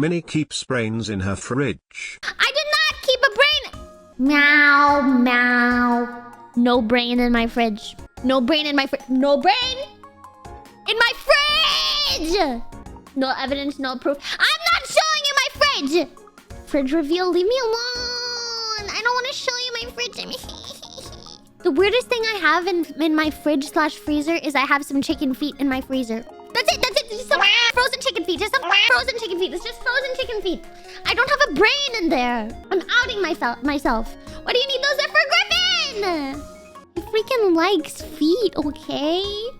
Minnie keeps brains in her fridge. I did not keep a brain. Meow, meow. No brain in my fridge. No brain in my fridge. No brain in my fridge. No evidence, no proof. I'm not showing you my fridge. Fridge reveal, leave me alone. I don't want to show you my fridge. The weirdest thing I have in my fridge/freezer is I have some chicken feet in my freezer. That's it. Just some frozen chicken feet. Just some frozen chicken feet. It's just frozen chicken feet. I don't have a brain in there. I'm outing myself. What do you need those there for, Griffin? He freaking likes feet, okay?